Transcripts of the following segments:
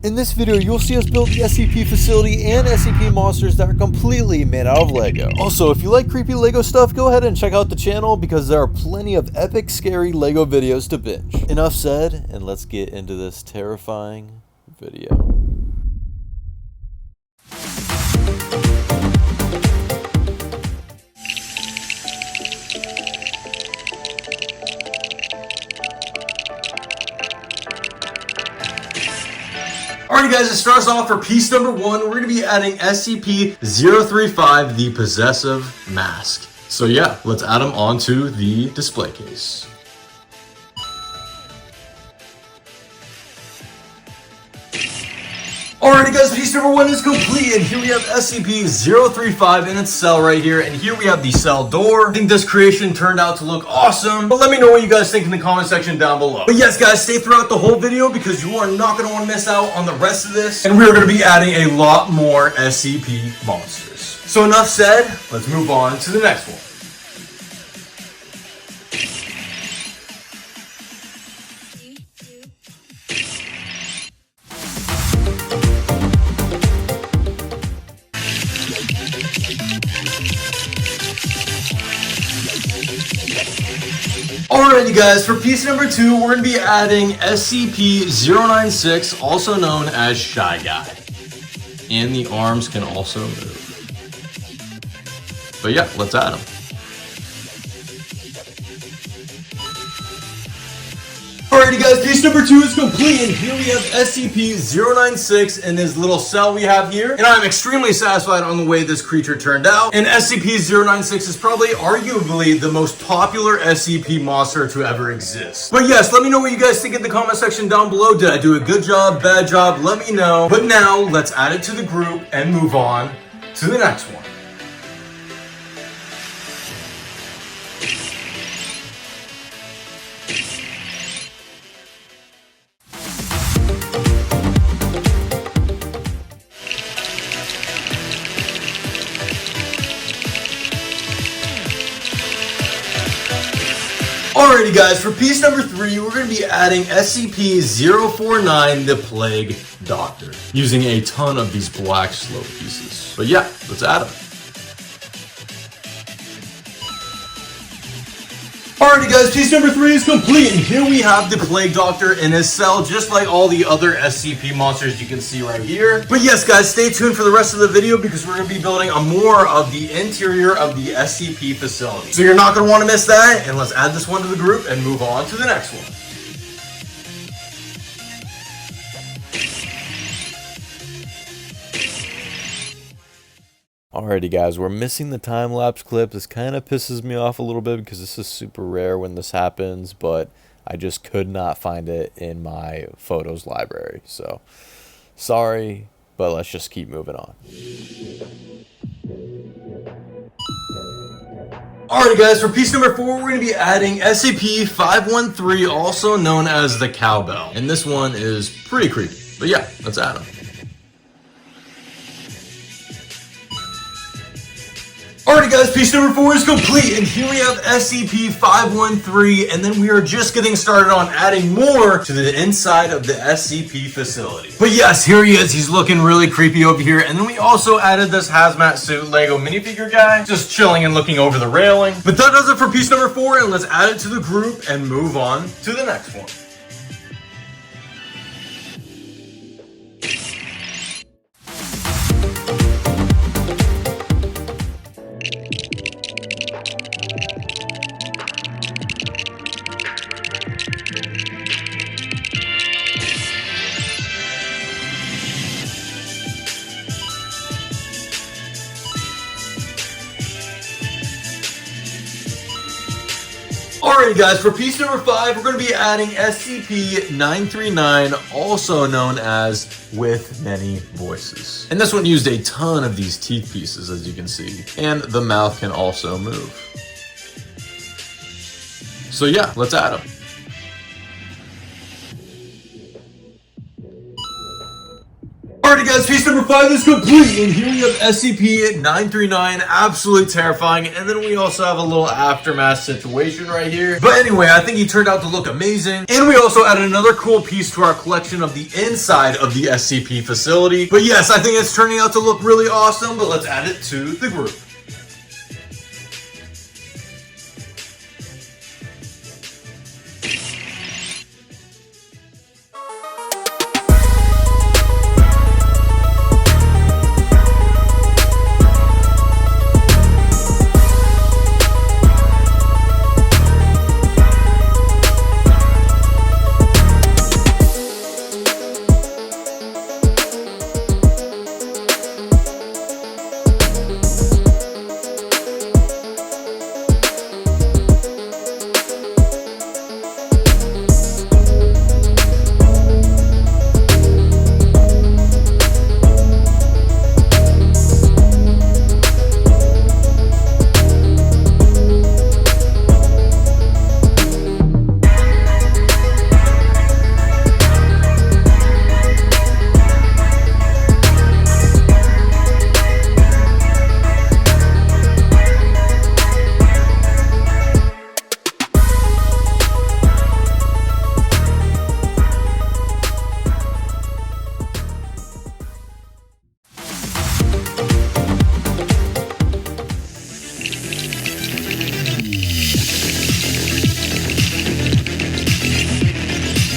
In this video, you'll see us build the SCP facility and SCP monsters that are completely made out of Lego. Also, if you like creepy Lego stuff, go ahead and check out the channel because there are plenty of epic, scary Lego videos to binge. Enough said, and let's get into this terrifying video. Alrighty guys, it starts off for piece number 1. We're going to be adding SCP-035, the Possessive Mask. So yeah, let's add him onto the display case. Alrighty guys, piece number 1 is complete, and here we have SCP-035 in its cell right here, and here we have the cell door. I think this creation turned out to look awesome, but let me know what you guys think in the comment section down below. But yes guys, stay throughout the whole video because you are not going to want to miss out on the rest of this, and we're going to be adding a lot more SCP monsters. So enough said, let's move on to the next one. Alrighty guys, for piece number 2, we're going to be adding SCP-096, also known as Shy Guy. And the arms can also move. But yeah, let's add him. Alrighty guys, piece number 2 is complete, and here we have SCP-096 in his little cell we have here, and I'm extremely satisfied on the way this creature turned out, and SCP-096 is probably arguably the most popular SCP monster to ever exist. But yes, let me know what you guys think in the comment section down below. Did I do a good job, bad job? Let me know. But now, let's add it to the group and move on to the next one. Alrighty guys, for piece number 3, we're going to be adding SCP-049, the Plague Doctor, using a ton of these black slow pieces. But yeah, let's add them. Alrighty guys, piece number 3 is complete, and here we have the Plague Doctor in his cell, just like all the other SCP monsters you can see right here. But yes guys, stay tuned for the rest of the video because we're going to be building a more of the interior of the SCP facility. So you're not going to want to miss that, and let's add this one to the group and move on to the next one. Alrighty guys, we're missing the time-lapse clip. This kind of pisses me off a little bit because this is super rare when this happens, but I just could not find it in my photos library. So, sorry, but let's just keep moving on. Alright guys, for piece number 4, we're going to be adding SCP-513, also known as the Cowbell. And this one is pretty creepy. But yeah, let's add him. Alrighty guys, piece number 4 is complete, and here we have SCP-513, and then we are just getting started on adding more to the inside of the SCP facility. But yes, here he is. He's looking really creepy over here, and then we also added this hazmat suit Lego minifigure guy, just chilling and looking over the railing. But that does it for piece number 4, and let's add it to the group and move on to the next one. Alright guys, for piece number 5, we're going to be adding SCP-939, also known as With Many Voices. And this one used a ton of these teeth pieces, as you can see, and the mouth can also move. So yeah, let's add them. Alrighty guys, piece number 5 is complete, and here we have SCP-939, absolutely terrifying, and then we also have a little aftermath situation right here. But anyway, I think he turned out to look amazing, and we also added another cool piece to our collection of the inside of the SCP facility. But yes, I think it's turning out to look really awesome, but let's add it to the group.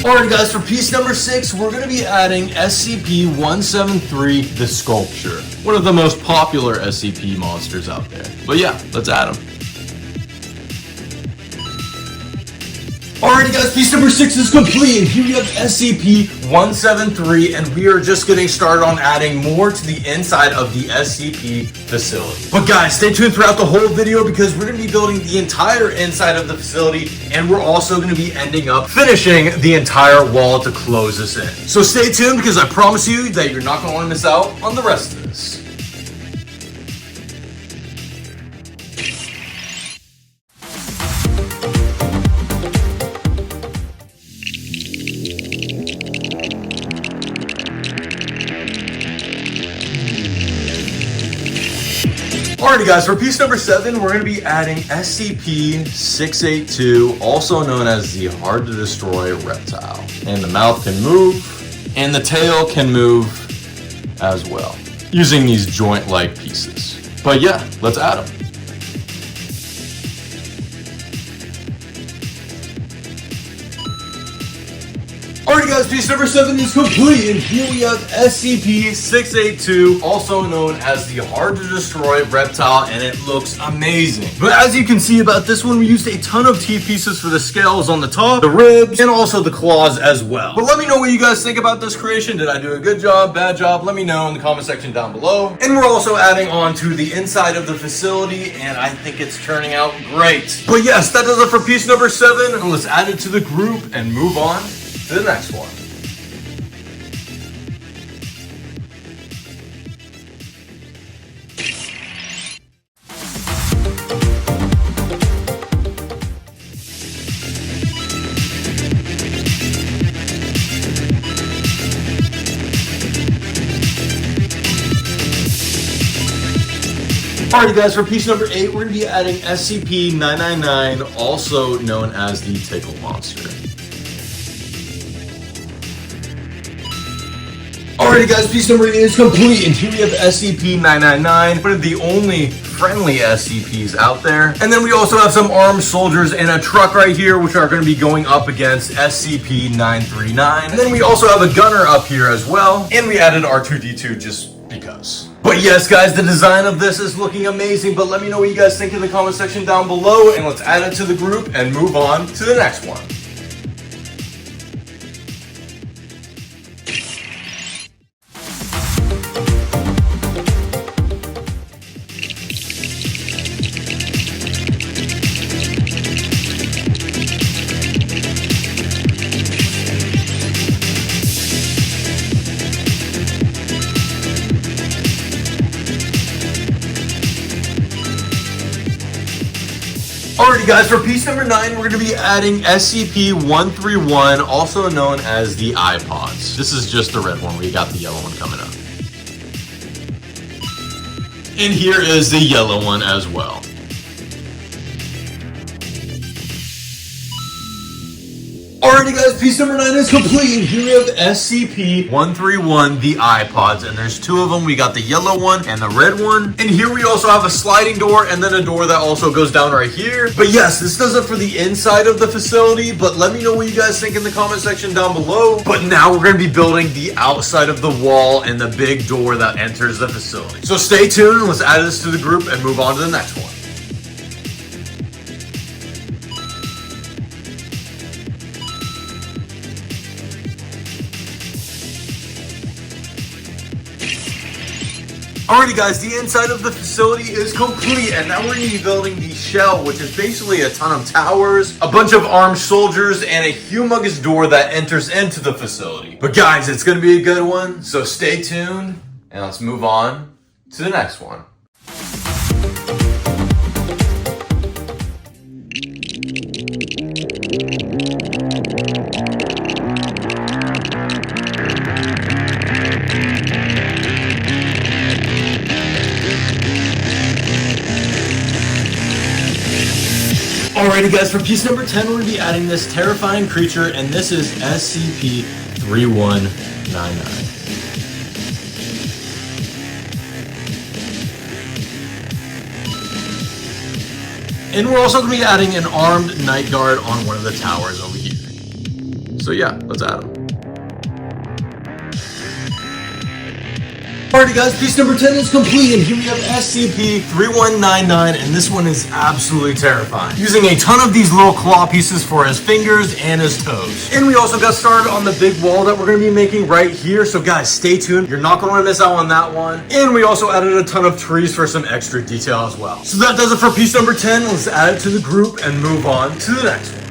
Alright guys, for piece number 6, we're going to be adding SCP-173, the Sculpture. One of the most popular SCP monsters out there. But yeah, let's add them. Alrighty guys, piece number 6 is complete, and here we have SCP-173, and we are just getting started on adding more to the inside of the SCP facility. But guys, stay tuned throughout the whole video because we're going to be building the entire inside of the facility, and we're also going to be ending up finishing the entire wall to close this in. So stay tuned because I promise you that you're not going to want to miss out on the rest of this. Alrighty guys, for piece number 7, we're going to be adding SCP-682, also known as the hard to destroy reptile. And the mouth can move, and the tail can move as well, using these joint-like pieces. But yeah, let's add them. Alrighty guys, piece number 7 is complete, and here we have SCP-682, also known as the hard to destroy reptile, and it looks amazing. But as you can see about this one, we used a ton of teeth pieces for the scales on the top, the ribs, and also the claws as well. But let me know what you guys think about this creation. Did I do a good job, bad job? Let me know in the comment section down below. And we're also adding on to the inside of the facility, and I think it's turning out great. But yes, that does it for piece number 7, and let's add it to the group and move on to the next one. Alright guys, for piece number 8, we're going to be adding SCP-999, also known as the Tickle Monster. Alrighty guys, piece number 8 is complete, and here we have SCP-999, one of the only friendly SCPs out there. And then we also have some armed soldiers and a truck right here, which are going to be going up against SCP-939. And then we also have a gunner up here as well, and we added R2-D2 just because. But yes guys, the design of this is looking amazing, but let me know what you guys think in the comment section down below, and let's add it to the group and move on to the next one. Alrighty Alrighty guys, for piece number 9, we're going to be adding SCP-131, also known as the iPods. This is just the red one, we got the yellow one coming up. And here is the yellow one as well. Alrighty guys, piece number 9 is complete, and here we have SCP-131, the iPods, and there's 2 of them. We got the yellow one and the red one, and here we also have a sliding door and then a door that also goes down right here. But yes, this does it for the inside of the facility, but let me know what you guys think in the comment section down below. But now we're going to be building the outside of the wall and the big door that enters the facility. So stay tuned, and let's add this to the group and move on to the next one. Alrighty guys, the inside of the facility is complete, and now we're going to be building the shell, which is basically a ton of towers, a bunch of armed soldiers, and a humongous door that enters into the facility. But guys, it's going to be a good one, so stay tuned, and let's move on to the next one. Alrighty guys, for piece number 10, we're going to be adding this terrifying creature, and this is SCP-3199. And we're also going to be adding an armed night guard on one of the towers over here. So yeah, let's add them. Alrighty guys, piece number 10 is complete, and here we have SCP-3199, and this one is absolutely terrifying. Using a ton of these little claw pieces for his fingers and his toes. And we also got started on the big wall that we're going to be making right here, so guys, stay tuned. You're not going to want to miss out on that one. And we also added a ton of trees for some extra detail as well. So that does it for piece number 10. Let's add it to the group and move on to the next one.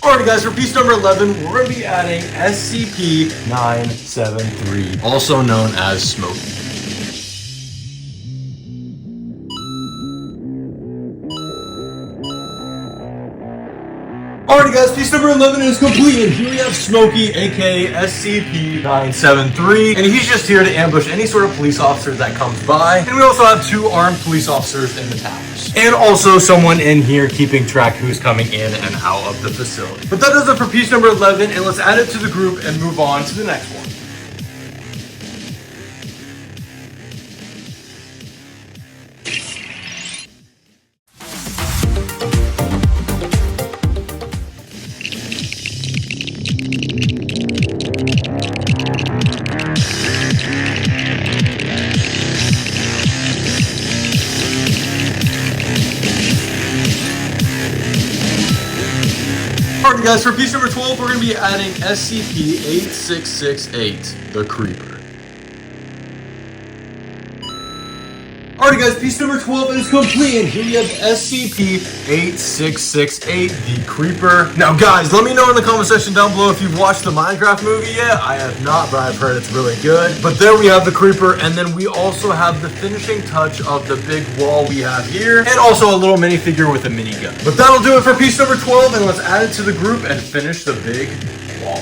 Alrighty guys, for piece number 11, we're going to be adding SCP-973, also known as Smokey. Alrighty guys, piece number 11 is complete, and here we have Smokey, aka SCP-973, and he's just here to ambush any sort of police officer that comes by. And we also have 2 armed police officers in the towers. And also someone in here keeping track who's coming in and out of the facility. But that does it for piece number 11, and let's add it to the group and move on to the next one. Alright guys, for piece number 12, we're going to be adding SCP-8668, the Creeper. Alright guys, piece number 12 is complete, and here we have SCP-8668, the Creeper. Now guys, let me know in the comment section down below if you've watched the Minecraft movie yet. I have not, but I've heard it's really good. But there we have the Creeper, and then we also have the finishing touch of the big wall we have here, and also a little minifigure with a minigun. But that'll do it for piece number 12, and let's add it to the group and finish the big wall.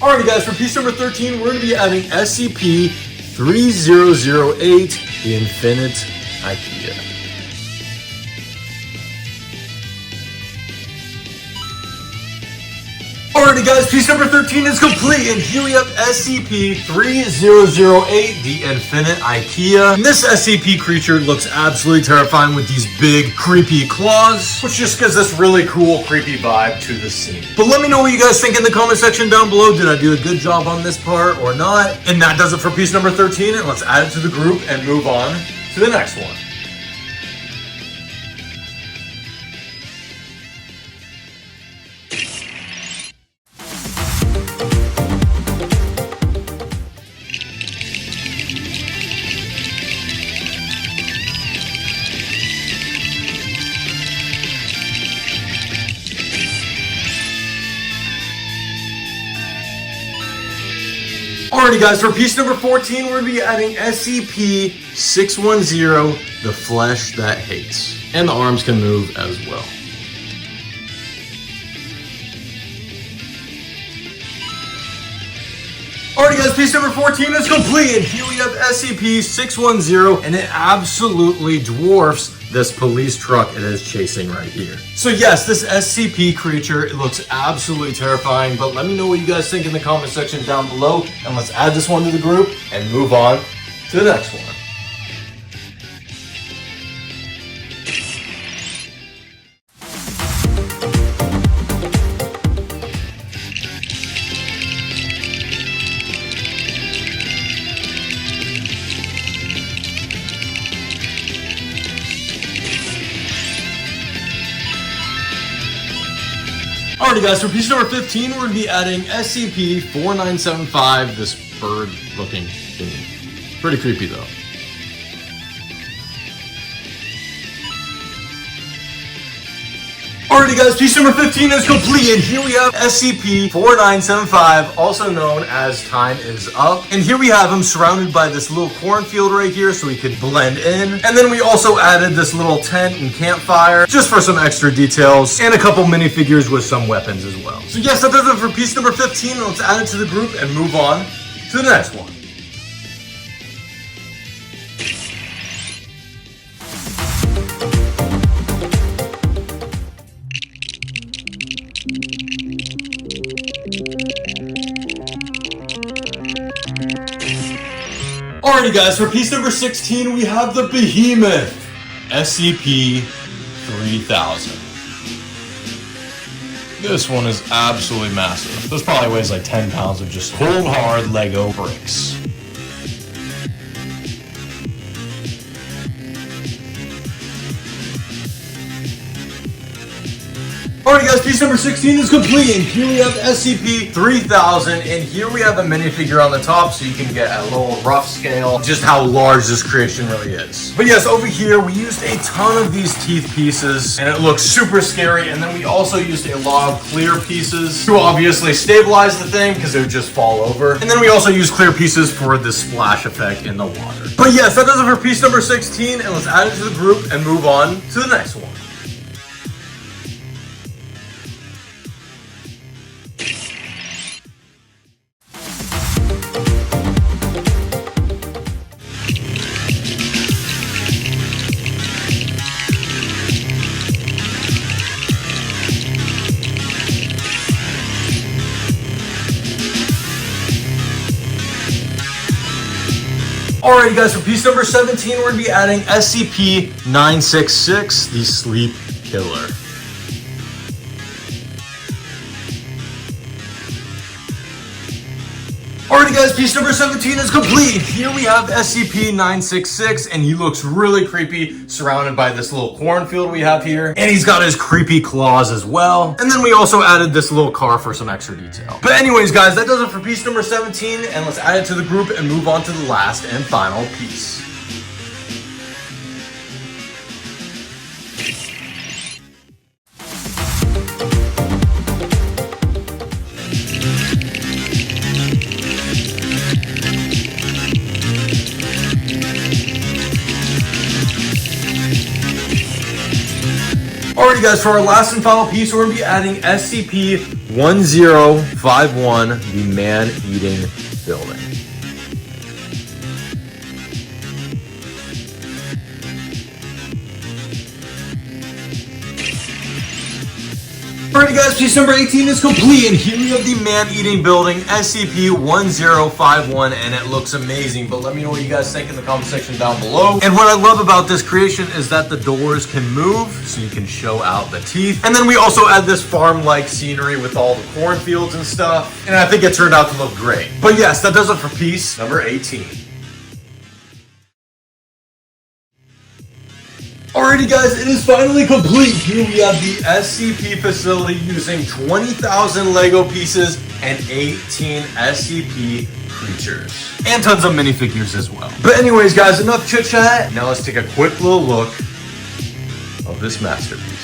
Alrighty guys, for piece number 13, we're going to be adding SCP-3008, the Infinite IKEA. Alrighty guys, piece number 13 is complete, and here we have SCP-3008, the Infinite IKEA. And this SCP creature looks absolutely terrifying with these big, creepy claws, which just gives this really cool, creepy vibe to the scene. But let me know what you guys think in the comment section down below. Did I do a good job on this part or not? And that does it for piece number 13, and let's add it to the group and move on to the next one. Alrighty guys, for piece number 14, we're going to be adding SCP-610, the Flesh That Hates. And the arms can move as well. Alrighty guys, piece number 14 is complete, and here we have SCP-610, and it absolutely dwarfs this police truck it is chasing right here. So yes, this SCP creature, it looks absolutely terrifying, but let me know what you guys think in the comment section down below, and let's add this one to the group and move on to the next one. Alrighty guys, for piece number 15, we're going to be adding SCP-4975, this bird-looking thingy. Pretty creepy though. Alrighty guys, piece number 15 is complete, and here we have SCP-4975, also known as Time Is Up. And here we have him surrounded by this little cornfield right here so he could blend in. And then we also added this little tent and campfire just for some extra details, and a couple minifigures with some weapons as well. So yes, that does it for piece number 15. Let's add it to the group and move on to the next one. Alrighty guys, for piece number 16, we have the Behemoth, SCP-3000. This one is absolutely massive. This probably weighs like 10 pounds of just cold hard Lego bricks. Alright guys, piece number 16 is complete, and here we have SCP-3000, and here we have a minifigure on the top so you can get a little rough scale just how large this creation really is. But yes, over here we used a ton of these teeth pieces, and it looks super scary, and then we also used a lot of clear pieces to obviously stabilize the thing because it would just fall over. And then we also used clear pieces for the splash effect in the water. But yes, that does it for piece number 16, and let's add it to the group and move on to the next one. Alrighty guys, for piece number 17, we're going to be adding SCP-966, the Sleep Killer. Alrighty guys, piece number 17 is complete. Here we have SCP-966, and he looks really creepy, surrounded by this little cornfield we have here. And he's got his creepy claws as well. And then we also added this little car for some extra detail. But anyways guys, that does it for piece number 17, and let's add it to the group and move on to the last and final piece. Alrighty guys, for our last and final piece, we're going to be adding SCP-1 1051, the man-eating building. Alrighty guys, piece number 18 is complete, and here we have the man-eating building, SCP-1051, and it looks amazing, but let me know what you guys think in the comment section down below. And what I love about this creation is that the doors can move, so you can show out the teeth. And then we also add this farm-like scenery with all the cornfields and stuff, and I think it turned out to look great. But yes, that does it for piece number 18. Alrighty guys, it is finally complete. Here we have the SCP facility using 20,000 Lego pieces and 18 SCP creatures. And tons of minifigures as well. But anyways guys, enough chit chat. Now let's take a quick little look of this masterpiece.